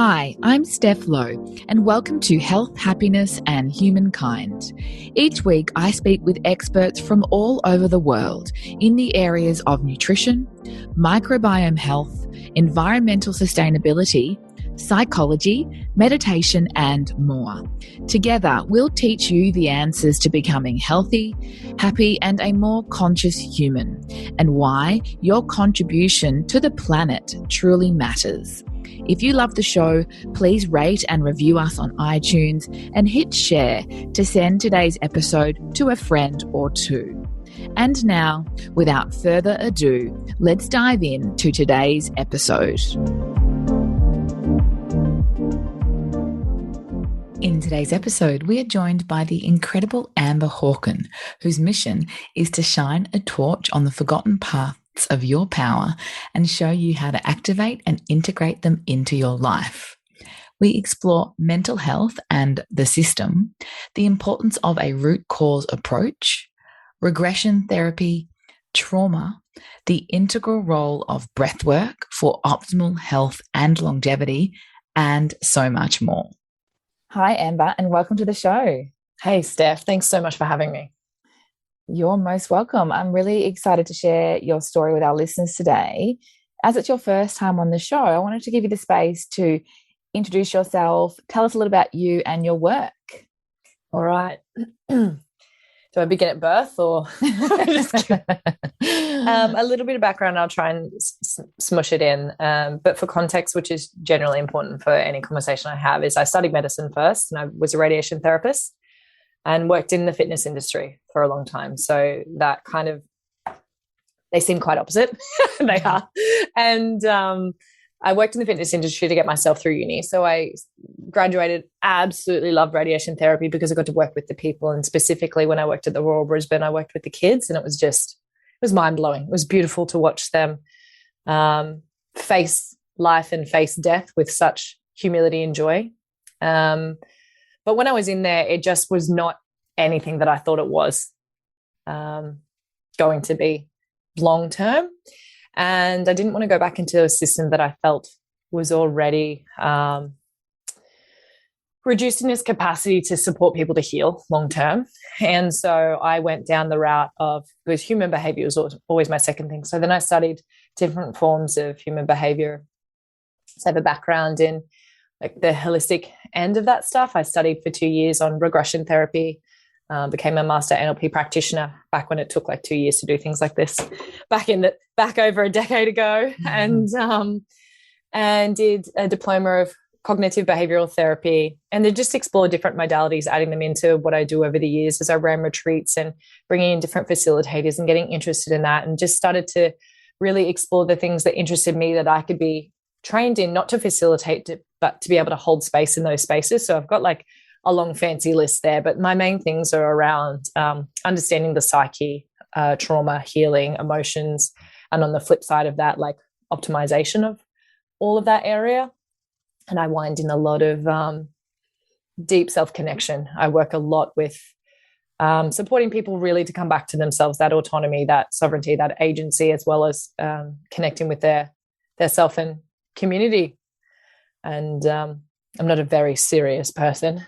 Hi, I'm Steph Lowe, and welcome to Health, Happiness and Humankind. Each week, I speak with experts from all over the world in the areas of nutrition, microbiome health, environmental sustainability, psychology, meditation, and more. Together, we'll teach you the answers to becoming healthy, happy, and a more conscious human, and why your contribution to the planet truly matters. If you love the show, please rate and review us on iTunes and hit share to send today's episode to a friend or two. And now, without further ado, let's dive into today's episode. In today's episode, we are joined by the incredible Amber Hawken, whose mission is to shine a torch on the forgotten paths of your power and show you how to activate and integrate them into your life. We explore mental health and the system, the importance of a root cause approach, regression therapy, trauma, the integral role of breathwork for optimal health and longevity, and so much more. Hi, Amber, and welcome to the show. Hey, Steph. Thanks so much for having me. You're most welcome. I'm really excited to share your story with our listeners today. As it's your first time on the show, I wanted to give you the space to introduce yourself, tell us a little about you and your work. All right. Do I begin at birth or a little bit of background? I'll try and smush it in. But for context, which is generally important for any conversation I have, is I studied medicine first and I was a radiation therapist and worked in the fitness industry for a long time. So that kind of, they seem quite opposite. They are. And I worked in the fitness industry to get myself through uni. So I graduated, absolutely loved radiation therapy because I got to work with the people. And specifically when I worked at the Royal Brisbane, I worked with the kids, and it was mind-blowing. It was beautiful to watch them face life and face death with such humility and joy. But when I was in there, it just was not anything that I thought it was going to be long-term. And I didn't want to go back into a system that I felt was already reduced in its capacity to support people to heal long-term. And so I went down the route of, because human behavior was always my second thing. So then I studied different forms of human behavior. So I have a background in like the holistic end of that stuff. I studied for 2 years on regression therapy, became a master NLP practitioner back when it took like 2 years to do things like this, back over a decade ago, and did a diploma of cognitive behavioral therapy, and then just explore different modalities, adding them into what I do over the years as I ran retreats and bringing in different facilitators and getting interested in that, and just started to really explore the things that interested me that I could be trained in, not to facilitate, but to be able to hold space in those spaces. So I've got like a long fancy list there, but my main things are around understanding the psyche, trauma, healing, emotions, and on the flip side of that, like optimization of all of that area. And I wind in a lot of deep self-connection. I work a lot with supporting people really to come back to themselves, that autonomy, that sovereignty, that agency, as well as connecting with their self and community. And I'm not a very serious person,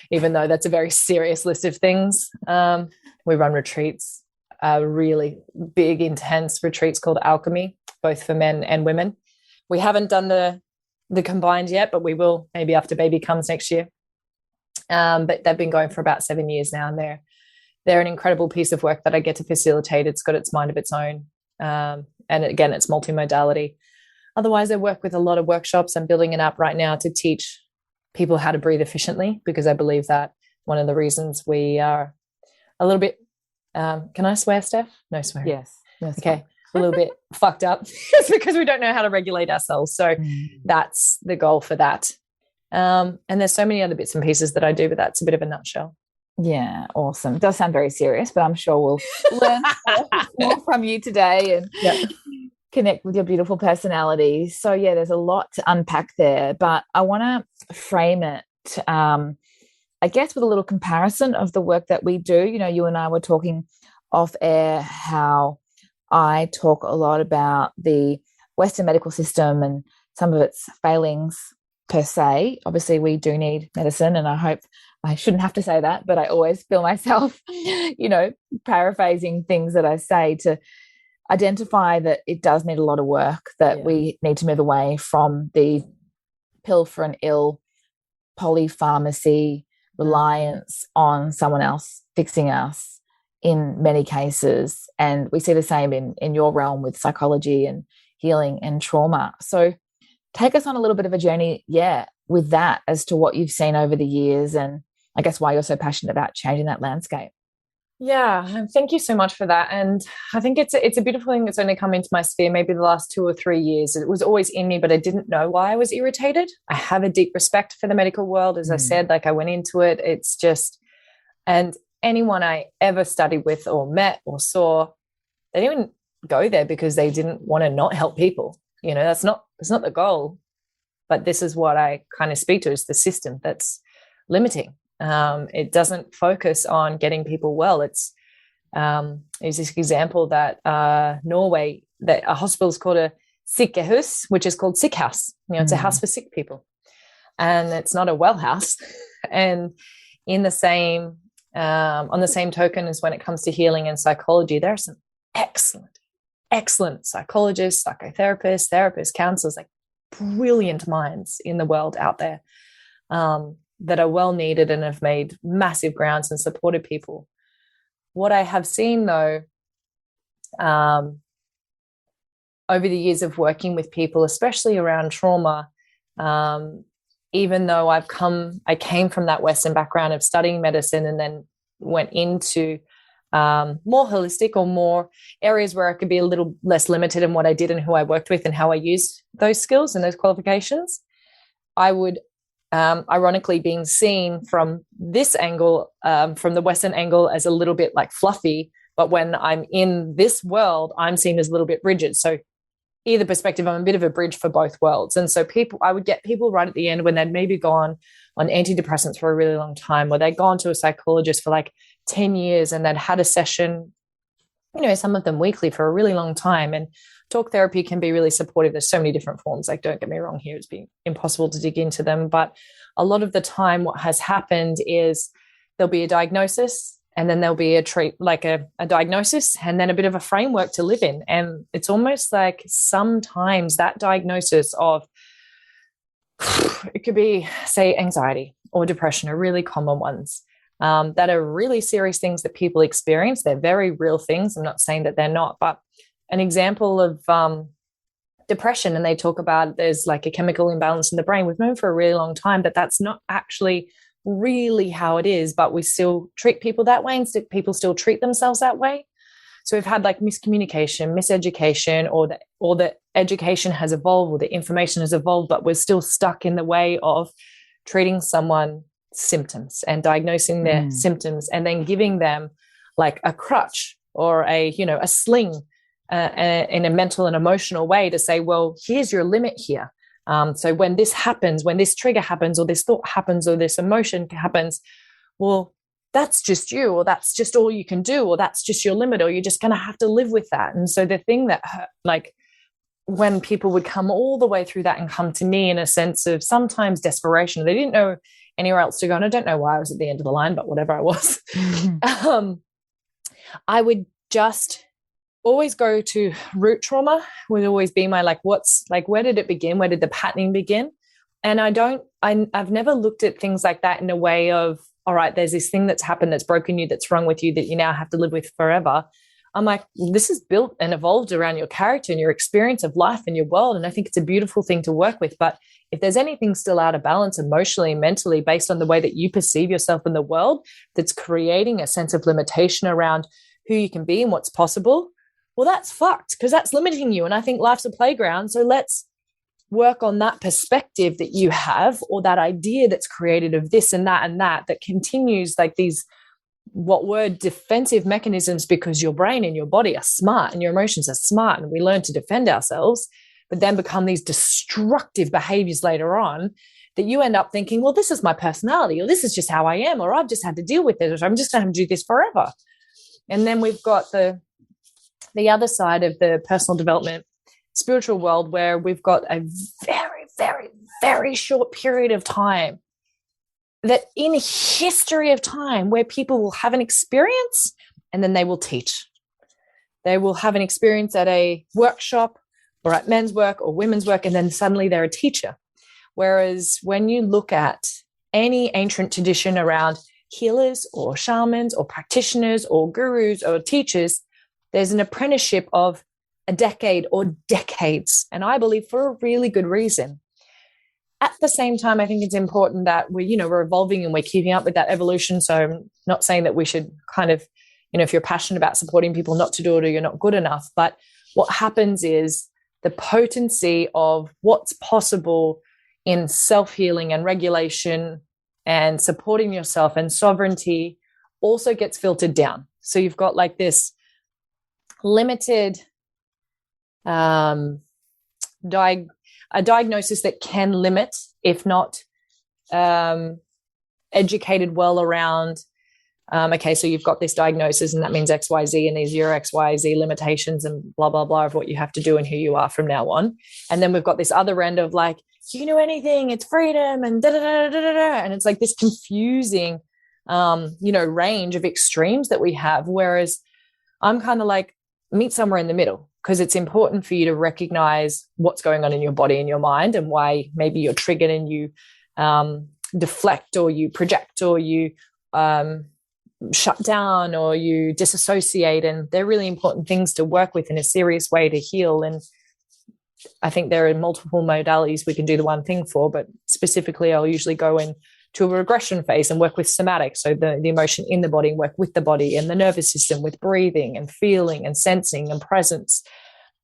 even though that's a very serious list of things. We run retreats, really big, intense retreats called Alchemy, both for men and women. We haven't done the combined yet, but we will maybe after baby comes next year. But they've been going for about 7 years now, and they're an incredible piece of work that I get to facilitate. It's got its mind of its own. And again, it's multimodality. Otherwise, I work with a lot of workshops. I'm building an app right now to teach people how to breathe efficiently, because I believe that one of the reasons we are a little bit, can I swear, Steph? No swearing. Yes. Okay. A little bit fucked up. It's because we don't know how to regulate ourselves. So that's the goal for that. And there's so many other bits and pieces that I do, but that's a bit of a nutshell. Yeah, awesome. It does sound very serious, but I'm sure we'll learn more from you today and connect with your beautiful personality. So yeah, there's a lot to unpack there, but I want to frame it, I guess, with a little comparison of the work that we do. You know, you and I were talking off air how I talk a lot about the Western medical system and some of its failings per se. Obviously, we do need medicine, and I hope I shouldn't have to say that, but I always feel myself, paraphrasing things that I say to identify that it does need a lot of work, that we need to move away from the pill for an ill, polypharmacy, reliance on someone else fixing us in many cases. And we see the same in your realm with psychology and healing and trauma. So take us on a little bit of a journey, with that as to what you've seen over the years, and I guess why you're so passionate about changing that landscape. Yeah, thank you so much for that. And I think it's a beautiful thing that's only come into my sphere maybe the last 2 or 3 years. It was always in me, but I didn't know why I was irritated. I have a deep respect for the medical world. As I said, I went into it. It's just, and anyone I ever studied with or met or saw, they didn't even go there because they didn't want to not help people. That's not the goal. But this is what I kind of speak to, is the system that's limiting. It doesn't focus on getting people well. It's this example that Norway, that a hospital is called a sykehus, which is called sick house. It's a house for sick people, and it's not a well house. And in the same, on the same token as when it comes to healing and psychology, there are some excellent psychologists, psychotherapists, therapists, counselors, like brilliant minds in the world out there. That are well needed and have made massive grounds and supported people. What I have seen, though, over the years of working with people, especially around trauma, even though I came from that Western background of studying medicine and then went into more holistic or more areas where I could be a little less limited in what I did and who I worked with and how I used those skills and those qualifications, I would ironically being seen from this angle, from the Western angle, as a little bit like fluffy. But when I'm in this world, I'm seen as a little bit rigid. So either perspective, I'm a bit of a bridge for both worlds. And so I would get people right at the end when they'd maybe gone on antidepressants for a really long time, or they'd gone to a psychologist for like 10 years and they'd had a session, some of them weekly for a really long time. And talk therapy can be really supportive. There's so many different forms. Like, don't get me wrong here, it's been impossible to dig into them. But a lot of the time what has happened is there'll be a diagnosis, and then there'll be a diagnosis and then a bit of a framework to live in. And it's almost like sometimes that diagnosis of, it could be, say, anxiety or depression are really common ones. That are really serious things that people experience. They're very real things. I'm not saying that they're not, but an example of depression, and they talk about there's like a chemical imbalance in the brain. We've known for a really long time that that's not actually really how it is, but we still treat people that way, and people still treat themselves that way. So we've had like miscommunication, miseducation, or the education has evolved, or the information has evolved, but we're still stuck in the way of treating someone symptoms and diagnosing their symptoms, and then giving them like a crutch or a sling in a mental and emotional way to say, well, here's your limit here. So when this happens, when this trigger happens, or this thought happens, or this emotion happens, well, that's just you, or that's just all you can do, or that's just your limit, or you're just going to have to live with that. And so the thing that hurt, like when people would come all the way through that and come to me in a sense of sometimes desperation, they didn't know anywhere else to go. And I don't know why I was at the end of the line, but whatever I was, I would just always go to root trauma, would always be my, where did it begin? Where did the patterning begin? And I've never looked at things like that in a way of, all right, there's this thing that's happened, that's broken you, that's wrong with you, that you now have to live with forever. I'm like, this is built and evolved around your character and your experience of life and your world. And I think it's a beautiful thing to work with. But if there's anything still out of balance emotionally and mentally based on the way that you perceive yourself in the world, that's creating a sense of limitation around who you can be and what's possible, well, that's fucked, because that's limiting you. And I think life's a playground. So let's work on that perspective that you have, or that idea that's created of this and that continues like these, what were defensive mechanisms, because your brain and your body are smart and your emotions are smart, and we learn to defend ourselves, but then become these destructive behaviors later on that you end up thinking, well, this is my personality, or this is just how I am, or I've just had to deal with it, or I'm just going to have to do this forever. And then we've got the other side of the personal development spiritual world, where we've got a very, very, very short period of time, that in history of time where people will have an experience and then they will teach. They will have an experience at a workshop or at men's work or women's work, and then suddenly they're a teacher. Whereas when you look at any ancient tradition around healers or shamans or practitioners or gurus or teachers, there's an apprenticeship of a decade or decades, and I believe for a really good reason. At the same time, I think it's important that we're evolving and we're keeping up with that evolution. So I'm not saying that we should kind of, if you're passionate about supporting people, not to do it or you're not good enough. But what happens is the potency of what's possible in self-healing and regulation and supporting yourself and sovereignty also gets filtered down. So you've got like this limited a diagnosis that can limit, if not educated well around, okay, so you've got this diagnosis and that means XYZ and these are your XYZ limitations and blah, blah, blah of what you have to do and who you are from now on. And then we've got this other end of like, you can do anything, it's freedom and da-da-da-da-da-da. And it's like this confusing, range of extremes that we have. Whereas I'm kind of like, meet somewhere in the middle, because it's important for you to recognize what's going on in your body and your mind and why maybe you're triggered and you deflect or you project or you shut down or you disassociate. And they're really important things to work with in a serious way to heal. And I think there are multiple modalities we can do the one thing for, but specifically I'll usually go into a regression phase and work with somatics, so the emotion in the body, and work with the body and the nervous system with breathing and feeling and sensing and presence,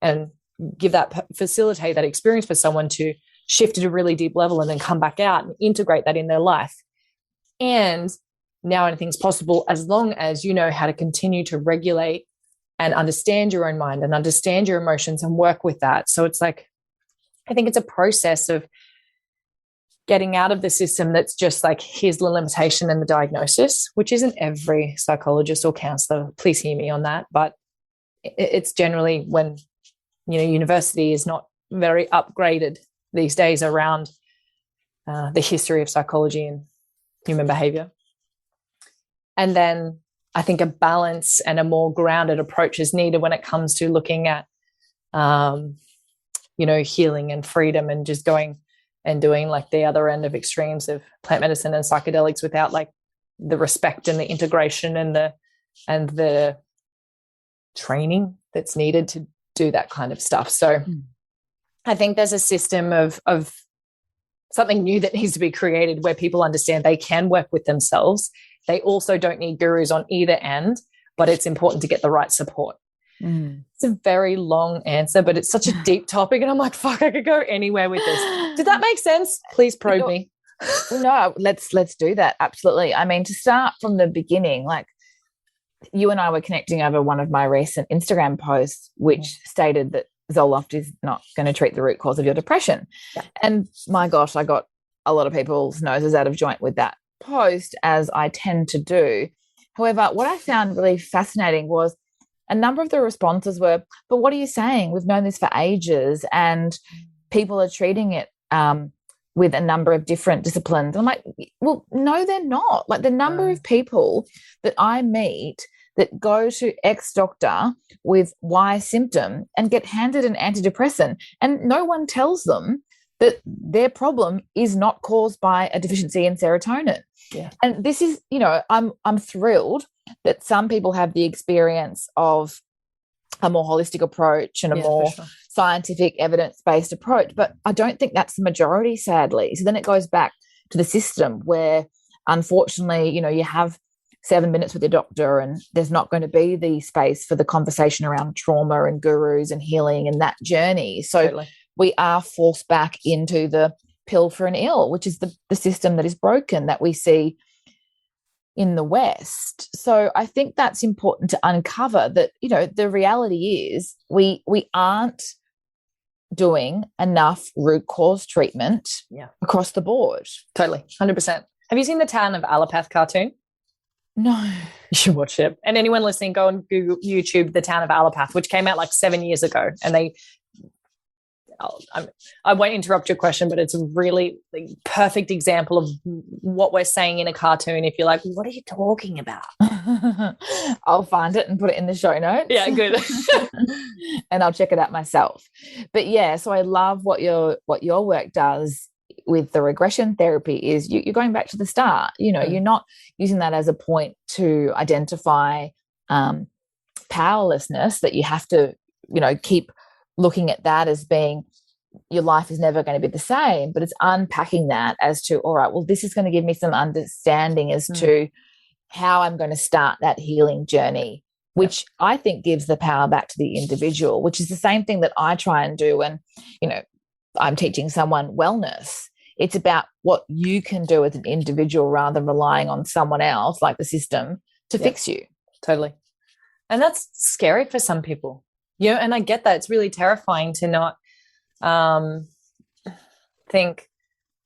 and facilitate that experience for someone to shift at a really deep level and then come back out and integrate that in their life. And now anything's possible as long as you know how to continue to regulate and understand your own mind and understand your emotions and work with that. So it's like, I think it's a process of getting out of the system that's just like, here's the limitation and the diagnosis, which isn't every psychologist or counselor, please hear me on that. But it's generally when, university is not very upgraded these days around the history of psychology and human behavior. And then I think a balance and a more grounded approach is needed when it comes to looking at, healing and freedom, and just going and doing like the other end of extremes of plant medicine and psychedelics without like the respect and the integration and the training that's needed to do that kind of stuff. So I think there's a system of something new that needs to be created where people understand they can work with themselves. They also don't need gurus on either end, but it's important to get the right support. It's a very long answer, but it's such a deep topic, and I'm like, fuck, I could go anywhere with this. Did that make sense? Please probe me. No, let's do that. Absolutely. I mean, to start from the beginning, like you and I were connecting over one of my recent Instagram posts, which stated that Zoloft is not going to treat the root cause of your depression. Yeah. And my gosh, I got a lot of people's noses out of joint with that post, as I tend to do. However, what I found really fascinating was a number of the responses were, but what are you saying? We've known this for ages and people are treating it with a number of different disciplines. I'm like, well, no, they're not. Like the number of people that I meet that go to X doctor with Y symptom and get handed an antidepressant, and no one tells them that their problem is not caused by a deficiency in serotonin. Yeah. And this is, I'm thrilled that some people have the experience of a more holistic approach and a more scientific evidence-based approach, but I don't think that's the majority, sadly. So then it goes back to the system where, unfortunately, you have 7 minutes with your doctor and there's not going to be the space for the conversation around trauma and gurus and healing and that journey. So we are forced back into the pill for an ill, which is the system that is broken that we see in the West. So I think that's important to uncover that, the reality is we aren't doing enough root cause treatment across the board. Totally. 100%. Have you seen the Town of Alapath cartoon? No. You should watch it. And anyone listening, go on Google, YouTube, The Town of Alapath, which came out like 7 years ago. And I won't interrupt your question, but it's a really perfect example of what we're saying in a cartoon. If you're like, what are you talking about? I'll find it and put it in the show notes. Yeah, good. And I'll check it out myself. But yeah, so I love what your work does with the regression therapy is you're going back to the start. You're not using that as a point to identify powerlessness, that you have to, keep looking at that as being your life is never going to be the same, but it's unpacking that as to, all right, well, this is going to give me some understanding as to how I'm going to start that healing journey, which I think gives the power back to the individual, which is the same thing that I try and do when, I'm teaching someone wellness. It's about what you can do as an individual rather than relying on someone else, like the system, to fix you. Totally. And that's scary for some people. And I get that. It's really terrifying to not think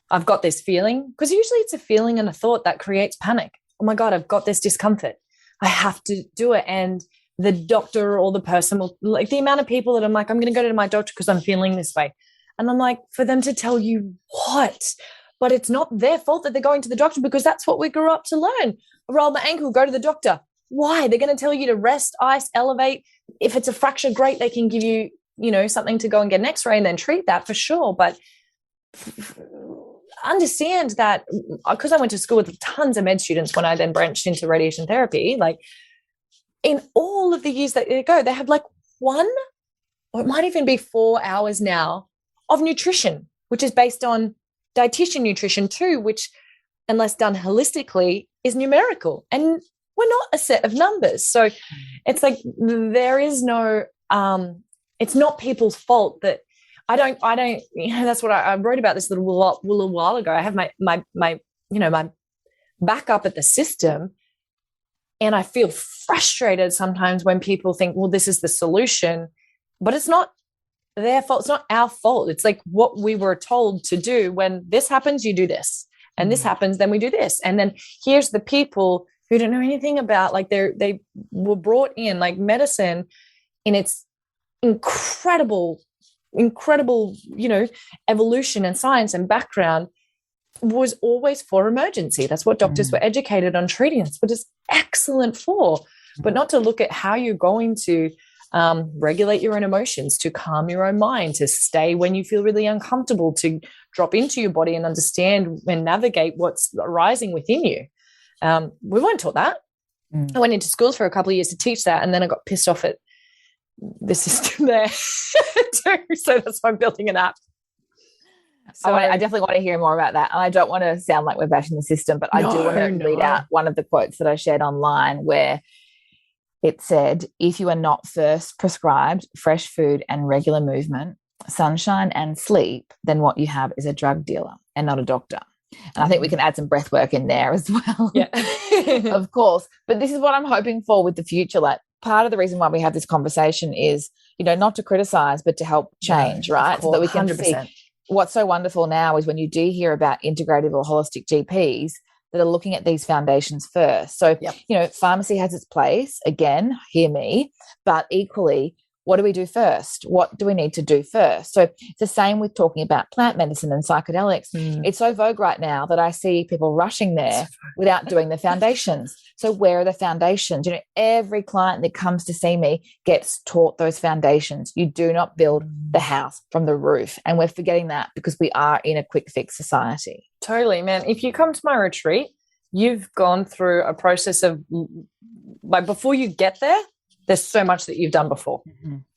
I've got this feeling, because usually it's a feeling and a thought that creates panic. Oh my God, I've got this discomfort. I have to do it. And the doctor or the person will, like, the amount of people that I'm like, I'm going to go to my doctor because I'm feeling this way. And I'm like, for them to tell you what? But it's not their fault that they're going to the doctor, because that's what we grew up to learn. Roll my ankle, go to the doctor. Why? They're going to tell you to rest, ice, elevate. If it's a fracture, great. They can give you, something to go and get an x-ray and then treat that for sure. But understand that, because I went to school with tons of med students when I then branched into radiation therapy, like in all of the years that they go, they have like 1, or it might even be 4 hours now of nutrition, which is based on dietitian nutrition too, which, unless done holistically, is numerical. And we're not a set of numbers. So it's like there is no, it's not people's fault that I don't, that's what I wrote about this little while ago. I have my back up at the system, and I feel frustrated sometimes when people think, well, this is the solution, but it's not their fault. It's not our fault. It's like what we were told to do. When this happens, you do this, and this happens, then we do this. And then here's the people who don't know anything about, like, they were brought in, like, medicine in its incredible, evolution and science and background was always for emergency. That's what doctors were educated on treating. That's what it's excellent for, but not to look at how you're going to regulate your own emotions, to calm your own mind, to stay when you feel really uncomfortable, to drop into your body and understand and navigate what's arising within you. We weren't taught that. I went into schools for a couple of years to teach that, and then I got pissed off at the system there too. So that's why I'm building an app. So I definitely want to hear more about that. And I don't want to sound like we're bashing the system, but I do want to read out one of the quotes that I shared online, where it said, if you are not first prescribed fresh food and regular movement, sunshine and sleep, then what you have is a drug dealer and not a doctor. And I think we can add some breath work in there as well. Yeah. Of course. But this is what I'm hoping for with the future. Like, part of the reason why we have this conversation is, not to criticize, but to help change, right? So that we can 100%. See. What's so wonderful now is when you do hear about integrative or holistic GPs that are looking at these foundations first. So, pharmacy has its place, again, hear me, but equally, what do we do first? What do we need to do first? So it's the same with talking about plant medicine and psychedelics. It's so vogue right now that I see people rushing there without doing the foundations. So where are the foundations? Every client that comes to see me gets taught those foundations. You do not build the house from the roof. And we're forgetting that because we are in a quick fix society. Totally, man. If you come to my retreat, you've gone through a process of, like, before you get there, there's so much that you've done before.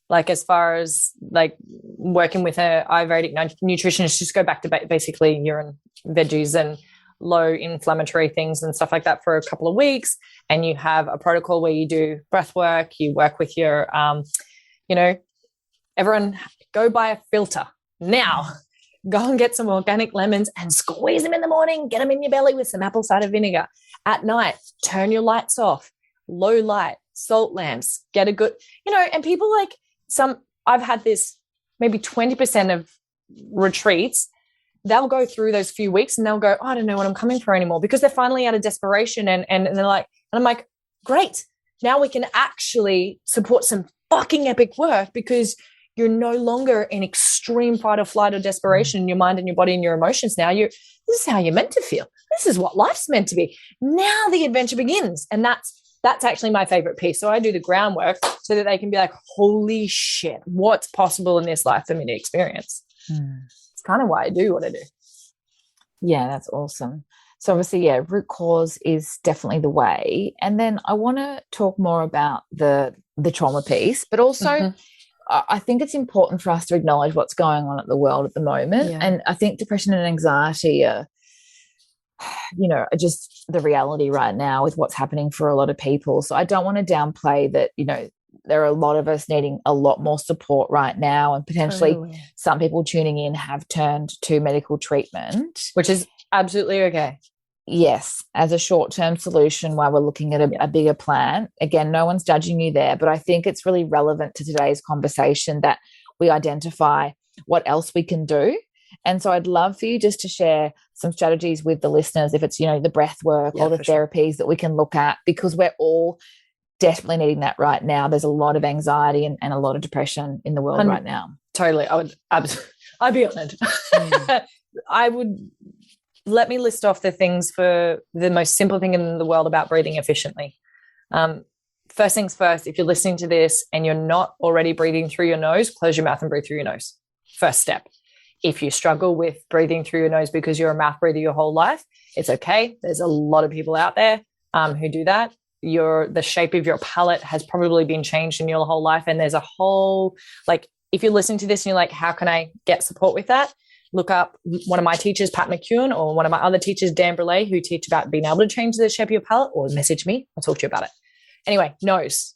Like, as far as like working with an Ayurvedic nutritionist, just go back to basically your veggies and low inflammatory things and stuff like that for a couple of weeks. And you have a protocol where you do breath work, you work with your, everyone go buy a filter now. Go and get some organic lemons and squeeze them in the morning, get them in your belly with some apple cider vinegar. At night, turn your lights off, low light, salt lamps, get a good, and people like I've had this maybe 20% of retreats, they'll go through those few weeks and they'll go, I don't know what I'm coming for anymore, because they're finally out of desperation. And they're like, and I'm like, great. Now we can actually support some fucking epic work, because you're no longer in extreme fight or flight or desperation in your mind and your body and your emotions. Now this is how you're meant to feel. This is what life's meant to be. Now the adventure begins. And that's actually my favorite piece. So I do the groundwork so that they can be like, holy shit, what's possible in this life for me to experience? It's kind of why I do what I do. Yeah, that's awesome. So obviously, yeah, root cause is definitely the way. And then I want to talk more about the trauma piece, but also I think it's important for us to acknowledge what's going on at the world at the moment. Yeah. And I think depression and anxiety are, are just the reality right now with what's happening for a lot of people. So I don't want to downplay that, there are a lot of us needing a lot more support right now, and potentially some people tuning in have turned to medical treatment. Which is absolutely okay. Yes, as a short-term solution while we're looking at a bigger plan. Again, no one's judging you there, but I think it's really relevant to today's conversation that we identify what else we can do. And so I'd love for you just to share some strategies with the listeners, if it's, the breath work or the therapies that we can look at, because we're all desperately needing that right now. There's a lot of anxiety and a lot of depression in the world right now. Totally. I'd be on it. Let me list off the things for the most simple thing in the world about breathing efficiently. First things first, if you're listening to this and you're not already breathing through your nose, close your mouth and breathe through your nose. First step. If you struggle with breathing through your nose because you're a mouth breather your whole life, it's okay. There's a lot of people out there who do that. The shape of your palate has probably been changed in your whole life. And there's a whole, if you're listening to this and you're like, how can I get support with that? Look up one of my teachers, Pat McEwen, or one of my other teachers, Dan Brulé, who teach about being able to change the shape of your palate, or message me. I'll talk to you about it. Anyway, nose.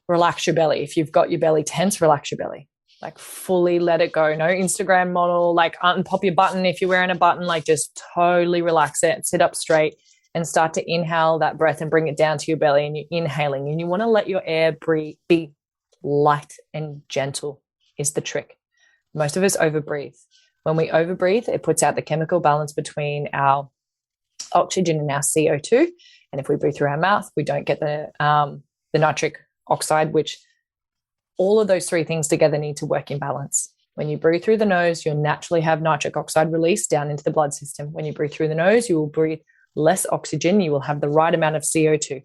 Relax your belly. If you've got your belly tense, relax your belly. Fully let it go. No Instagram model, unpop your button if you're wearing a button, just totally relax it. Sit up straight and start to inhale that breath and bring it down to your belly, and you're inhaling. And you want to let your air be light and gentle is the trick. Most of us overbreathe. When we overbreathe, it puts out the chemical balance between our oxygen and our CO2. And if we breathe through our mouth, we don't get the nitric oxide, which all of those three things together need to work in balance. When you breathe through the nose, you'll naturally have nitric oxide release down into the blood system. When you breathe through the nose, you will breathe less oxygen. You will have the right amount of CO2.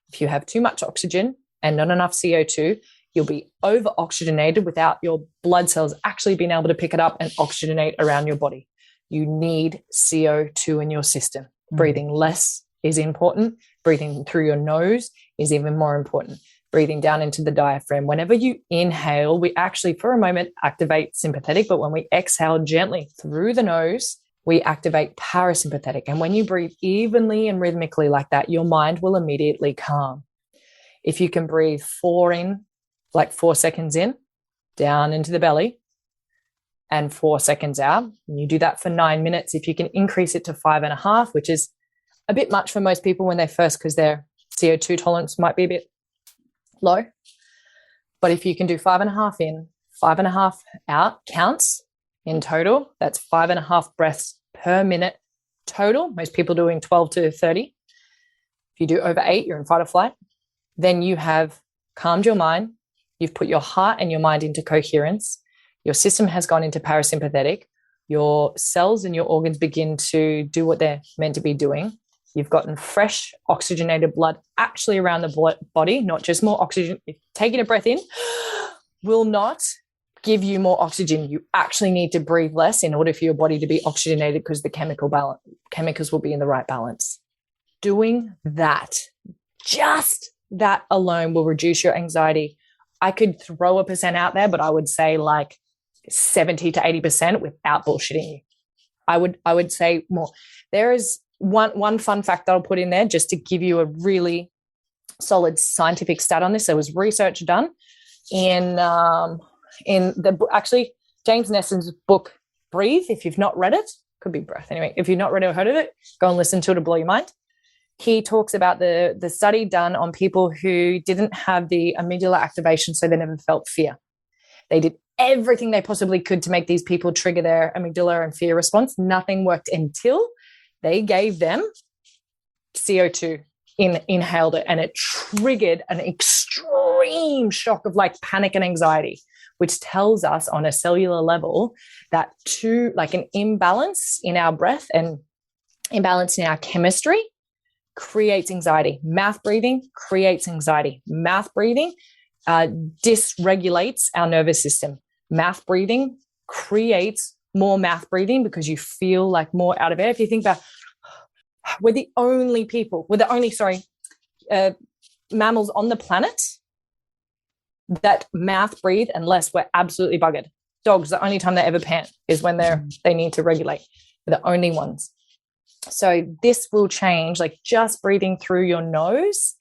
If you have too much oxygen and not enough CO2, you'll be over-oxygenated without your blood cells actually being able to pick it up and oxygenate around your body. You need CO2 in your system. Breathing less is important. Breathing through your nose is even more important. Breathing down into the diaphragm. Whenever you inhale, we actually, for a moment, activate sympathetic, but when we exhale gently through the nose, we activate parasympathetic. And when you breathe evenly and rhythmically like that, your mind will immediately calm. If you can breathe 4 in, 4 seconds in, down into the belly, and 4 seconds out, and you do that for 9 minutes, if you can increase it to 5.5, which is a bit much for most people when they're first, because their CO2 tolerance might be a bit low. But if you can do 5.5 in, 5.5 out, counts in total. That's 5.5 breaths per minute total. Most people doing 12 to 30. If you do over 8, you're in fight or flight. Then you have calmed your mind. You've put your heart and your mind into coherence. Your system has gone into parasympathetic. Your cells and your organs begin to do what they're meant to be doing. You've gotten fresh oxygenated blood actually around the body, not just more oxygen. Taking a breath in will not give you more oxygen. You actually need to breathe less in order for your body to be oxygenated, because the chemicals will be in the right balance. Doing that, just that alone, will reduce your anxiety. I could throw a percent out there, but I would say 70 to 80% without bullshitting you. I would say more. There is one fun fact that I'll put in there just to give you a really solid scientific stat on this. There was research done in actually James Nesson's book, Breathe. If you've not read it, could be breath. Anyway, if you've not read or heard of it, go and listen to it to blow your mind. He talks about the study done on people who didn't have the amygdala activation, so they never felt fear. They did everything they possibly could to make these people trigger their amygdala and fear response. Nothing worked until they gave them CO2, inhaled it, and it triggered an extreme shock of panic and anxiety, which tells us on a cellular level that an imbalance in our breath and imbalance in our chemistry creates anxiety. Mouth breathing creates anxiety. Mouth breathing dysregulates our nervous system. Mouth breathing creates more mouth breathing because you feel like more out of air. If you think about, we're the only mammals on the planet that mouth breathe unless we're absolutely buggered. Dogs, the only time they ever pant is when they need to regulate. They're the only ones. So this will change, like just breathing through your nose.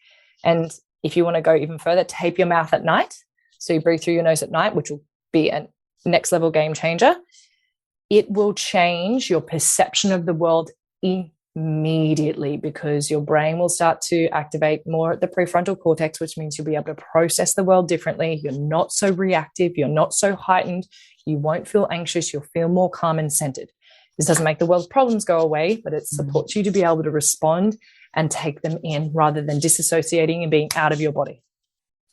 And if you want to go even further, tape your mouth at night. So you breathe through your nose at night, which will be a next level game changer. It will change your perception of the world immediately because your brain will start to activate more at the prefrontal cortex, which means you'll be able to process the world differently. You're not so reactive. You're not so heightened. You won't feel anxious. You'll feel more calm and centered. This doesn't make the world's problems go away, but it supports you to be able to respond and take them in rather than disassociating and being out of your body.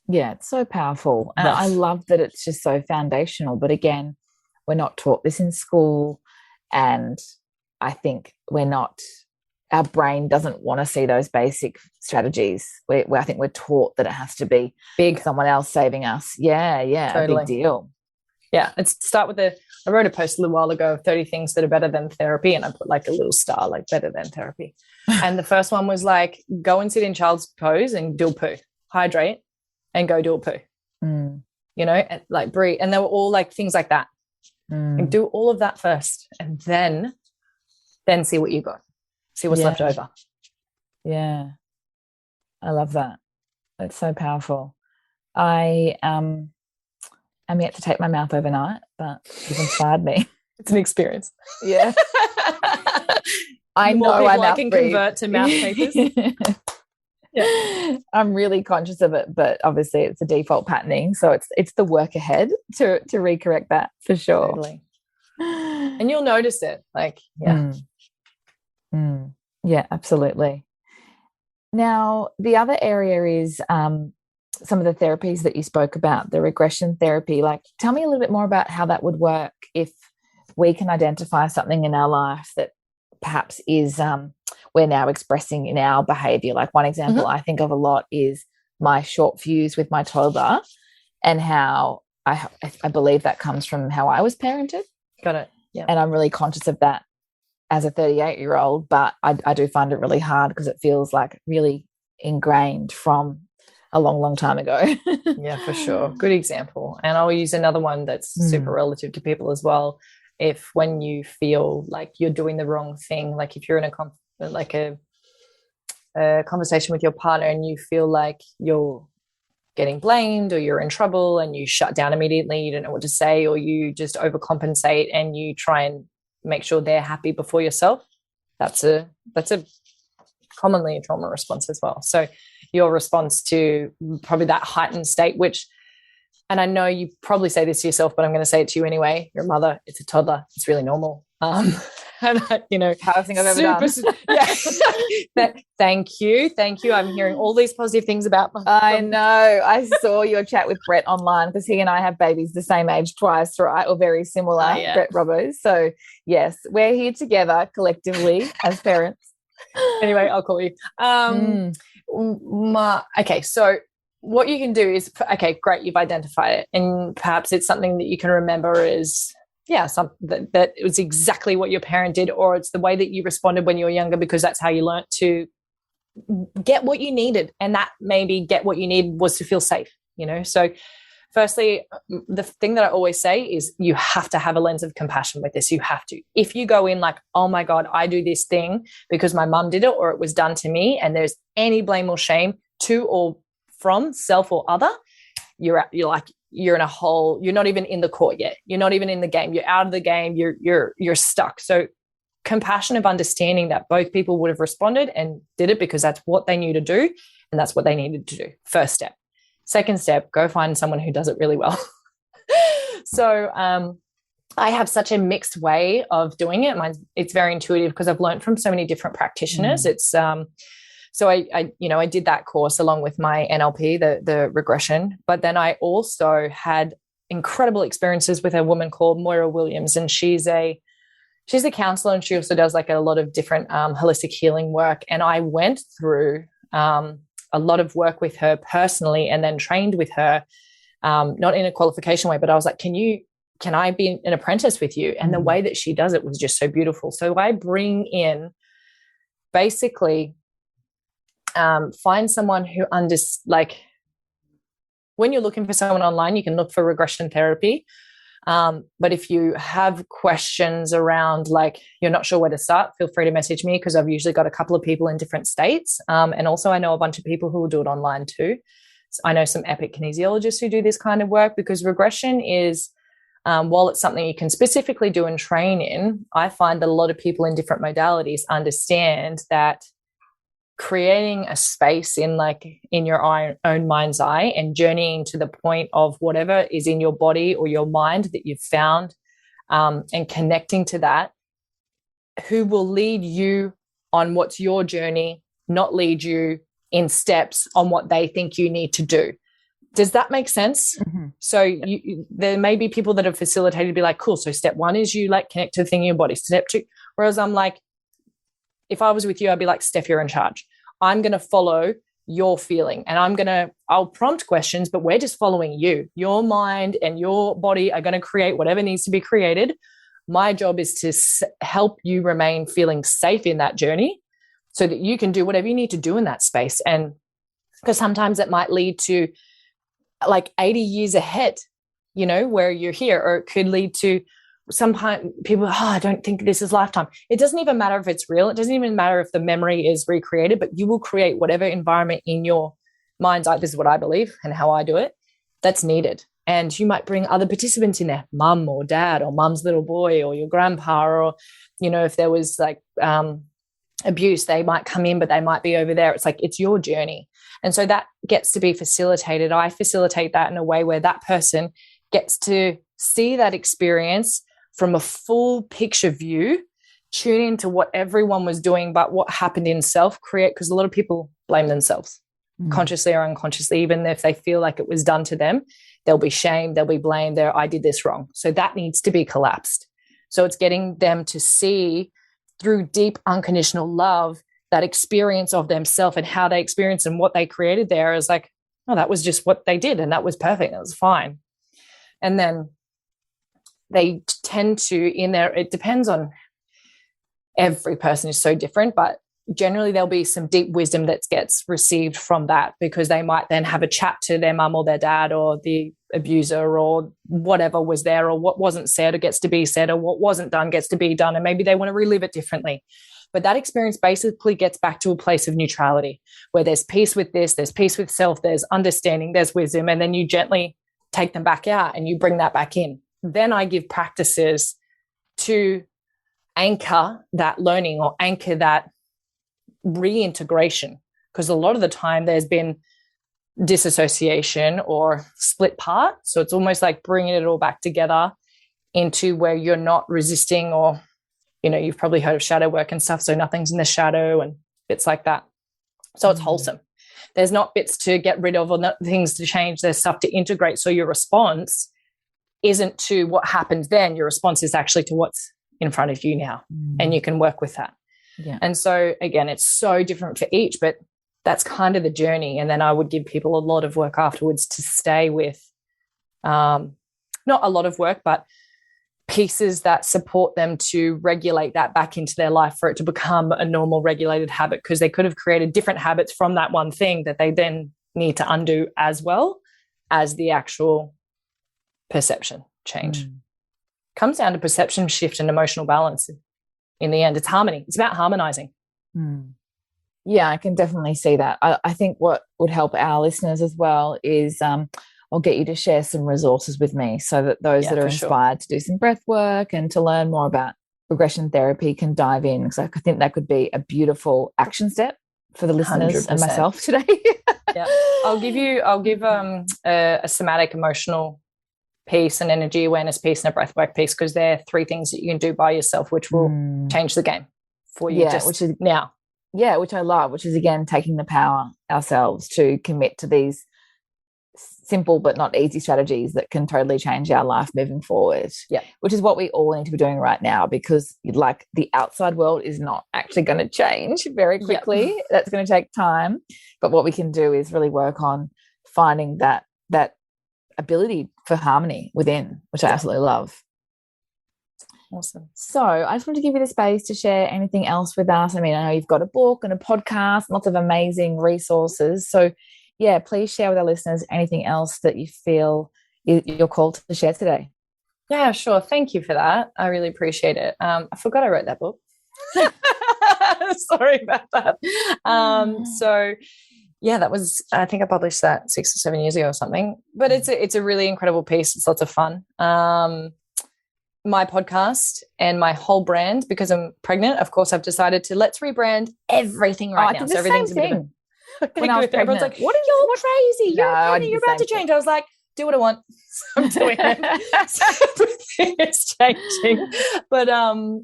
Yeah, it's so powerful. And I love that it's just so foundational. But again, we're not taught this in school. And I think our brain doesn't want to see those basic strategies. I think we're taught that it has to be big, someone else saving us. Yeah, totally. A big deal. Yeah, let's start with I wrote a post a little while ago of 30 things that are better than therapy, and I put like a little star, like better than therapy. And the first one was like, go and sit in child's pose and do a poo, hydrate and go do a poo, and like breathe. And they were all like things like that. Like, do all of that first and then see what you got, see what's left over. Yeah, I love that. That's so powerful. I'm yet to take my mouth overnight, but you've inspired me. It's an experience. Yeah. I know I can convert to mouth papers. Yeah. I'm really conscious of it, but obviously it's a default patterning. So it's the work ahead to recorrect that for sure. Totally. And you'll notice it. Like, yeah. Yeah, absolutely. Now, the other area is some of the therapies that you spoke about, the regression therapy. Like, tell me a little bit more about how that would work if we can identify something in our life that perhaps is we're now expressing in our behavior. Like one example I think of a lot is my short fuse with my toddler and how I believe that comes from how I was parented. Got it. Yeah. And I'm really conscious of that as a 38-year-old, but I do find it really hard because it feels like really ingrained from a long, long time ago. Yeah, for sure. Good example. And I'll use another one that's super relative to people as well. If when you feel like you're doing the wrong thing, like if you're in a conversation with your partner and you feel like you're getting blamed or you're in trouble and you shut down immediately, you don't know what to say, or you just overcompensate and you try and make sure they're happy before yourself, that's a commonly a trauma response as well. So your response to probably that heightened state, which, and I know you probably say this to yourself, but I'm going to say it to you anyway. You're a mother, it's a toddler, it's really normal. And hardest thing I've ever done. Yeah. Thank you. I'm hearing all these positive things about I know. I saw your chat with Brett online because he and I have babies the same age twice, right? Or very similar, Brett Robbo. So yes, we're here together collectively as parents. Anyway, I'll call you. Okay, so what you can do is, okay, great, you've identified it, and perhaps it's something that you can remember as, something that it was exactly what your parent did, or it's the way that you responded when you were younger because that's how you learnt to get what you needed, and that maybe get what you need was to feel safe, So firstly, the thing that I always say is you have to have a lens of compassion with this. You have to. If you go in like, oh my God, I do this thing because my mum did it or it was done to me, and there's any blame or shame to or from self or other, you're in a hole. You're not even in the court yet. You're not even in the game. You're out of the game. You're stuck. So compassion of understanding that both people would have responded and did it because that's what they knew to do and that's what they needed to do. First step. Second step, go find someone who does it really well. So I have such a mixed way of doing it. It's very intuitive because I've learned from so many different practitioners. It's so I did that course along with my NLP, the regression, but then I also had incredible experiences with a woman called Moira Williams, and she's a counselor, and she also does like a lot of different holistic healing work. And I went through a lot of work with her personally, and then trained with her, not in a qualification way, but I was like, can I be an apprentice with you? And the way that she does it was just so beautiful. So I bring in basically find someone who when you're looking for someone online, you can look for regression therapy. But if you have questions around, like, you're not sure where to start, feel free to message me, because I've usually got a couple of people in different states. And also I know a bunch of people who will do it online too. So I know some epic kinesiologists who do this kind of work, because regression is, while it's something you can specifically do and train in, I find that a lot of people in different modalities understand that creating a space in your own mind's eye and journeying to the point of whatever is in your body or your mind that you've found, and connecting to that, who will lead you on what's your journey, not lead you in steps on what they think you need to do. Does that make sense? Mm-hmm. So there may be people that are facilitated to be like, cool, so step 1 is you connect to the thing in your body. Step 2, whereas I'm like, if I was with you, I'd be like, Steph, you're in charge. I'm going to follow your feeling, and I'll prompt questions, but we're just following you. Your mind and your body are going to create whatever needs to be created. My job is to help you remain feeling safe in that journey so that you can do whatever you need to do in that space. And because sometimes it might lead to 80 years ahead, where you're here, or it could lead to sometimes people, I don't think this is lifetime. It doesn't even matter if it's real. It doesn't even matter if the memory is recreated, but you will create whatever environment in your mind's eye. This is what I believe and how I do it. That's needed. And you might bring other participants in there, mum or dad or mum's little boy or your grandpa, or, if there was abuse, they might come in, but they might be over there. It's your journey. And so that gets to be facilitated. I facilitate that in a way where that person gets to see that experience from a full picture view, tune into what everyone was doing, but what happened in self-create, because a lot of people blame themselves consciously or unconsciously. Even if they feel like it was done to them, there'll be shame, there'll be blame there. I did this wrong. So that needs to be collapsed. So it's getting them to see through deep unconditional love that experience of themselves and how they experienced and what they created there is like, oh, that was just what they did, and that was perfect. That was fine. And then they tend to, it depends on, every person is so different, but generally there'll be some deep wisdom that gets received from that, because they might then have a chat to their mum or their dad or the abuser or whatever was there, or what wasn't said or gets to be said, or what wasn't done gets to be done, and maybe they want to relive it differently. But that experience basically gets back to a place of neutrality where there's peace with this, there's peace with self, there's understanding, there's wisdom, and then you gently take them back out and you bring that back in. Then I give practices to anchor that learning or anchor that reintegration, because a lot of the time there's been disassociation or split part. So it's almost like bringing it all back together into where you're not resisting, or, you've probably heard of shadow work and stuff. So nothing's in the shadow and bits like that. So it's wholesome. There's not bits to get rid of or not things to change. There's stuff to integrate. So your response isn't to what happened then. Your response is actually to what's in front of you now. And you can work with that. Yeah. And so again, it's so different for each, but that's kind of the journey. And then I would give people a lot of work afterwards to stay with, not a lot of work, but pieces that support them to regulate that back into their life for it to become a normal regulated habit, because they could have created different habits from that one thing that they then need to undo, as well as the actual perception change. Comes down to perception shift and emotional balance. In the end, it's harmony. It's about harmonizing. Yeah, I can definitely see that. I think what would help our listeners as well is I'll get you to share some resources with me so that those that are inspired to do some breath work and to learn more about regression therapy can dive in. So I think that could be a beautiful action step for the listeners 100%. And myself today. Yeah, I'll give a somatic emotional piece, an energy awareness piece, and a breathwork piece, because they're 3 things that you can do by yourself, which will change the game for you which is now. Yeah, which I love, which is, again, taking the power ourselves to commit to these simple but not easy strategies that can totally change our life moving forward. Yeah. Which is what we all need to be doing right now, because like the outside world is not actually going to change very quickly. Yep. That's going to take time. But what we can do is really work on finding that ability for harmony within, which I absolutely love. Awesome. So I just want to give you the space to share anything else with us. I mean, I know you've got a book and a podcast, lots of amazing resources. So yeah, please share with our listeners anything else that you feel you're called to share today. Yeah, sure. Thank you for that. I really appreciate it. I forgot I wrote that book. Sorry about that. So yeah, that was, I think I published that 6 or 7 years ago or something, but it's a really incredible piece. It's lots of fun. My podcast and my whole brand, because I'm pregnant, of course, I've decided to let's rebrand everything right now. So everything's thing. When I was pregnant, everyone's like, "What are you crazy? You're about to change." I was like, "Do what I want." I'm doing it. So everything is changing, but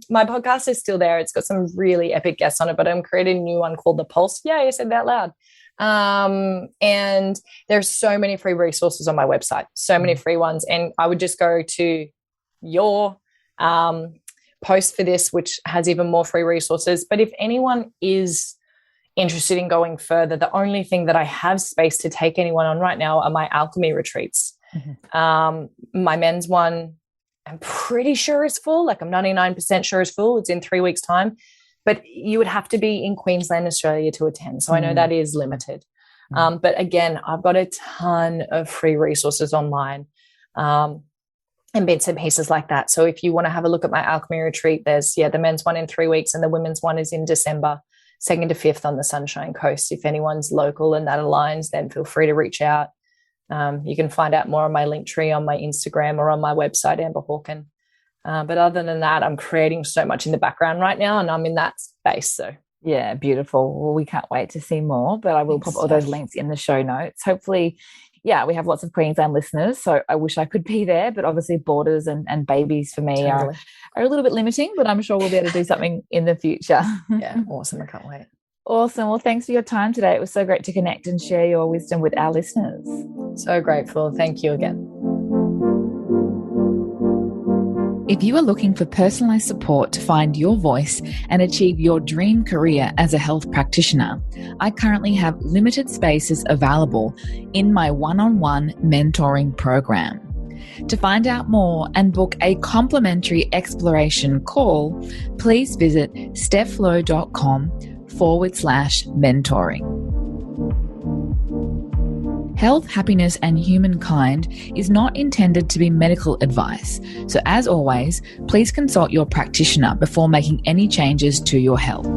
my podcast is still there. It's got some really epic guests on it, but I'm creating a new one called The Pulse. Yeah, I said that loud. And there's so many free resources on my website, so many free ones, and I would just go to your post for this, which has even more free resources. But if anyone is interested in going further, the only thing that I have space to take anyone on right now are my alchemy retreats. Mm-hmm. My men's one, I'm pretty sure is full. Like I'm 99% sure is full. It's in 3 weeks' time. But you would have to be in Queensland, Australia to attend. So I know that is limited. But again, I've got a ton of free resources online. And bits and pieces like that. So if you want to have a look at my alchemy retreat, there's the men's one in 3 weeks and the women's one is in December, 2nd to 5th on the Sunshine Coast. If anyone's local and that aligns, then feel free to reach out. You can find out more on my link tree on my Instagram or on my website, Amber Hawken. But other than that, I'm creating so much in the background right now and I'm in that space. So yeah, beautiful. Well, we can't wait to see more, but I will pop all those links in the show notes. Hopefully, yeah, we have lots of Queensland listeners, so I wish I could be there, but obviously borders and babies for me are a little bit limiting, but I'm sure we'll be able to do something in the future. Yeah, awesome. I can't wait. Awesome. Well, thanks for your time today. It was so great to connect and share your wisdom with our listeners. So grateful. Thank you again. If you are looking for personalized support to find your voice and achieve your dream career as a health practitioner, I currently have limited spaces available in my one-on-one mentoring program. To find out more and book a complimentary exploration call, please visit stepflow.com/mentoring. Health, happiness, and humankind is not intended to be medical advice. So as always, please consult your practitioner before making any changes to your health.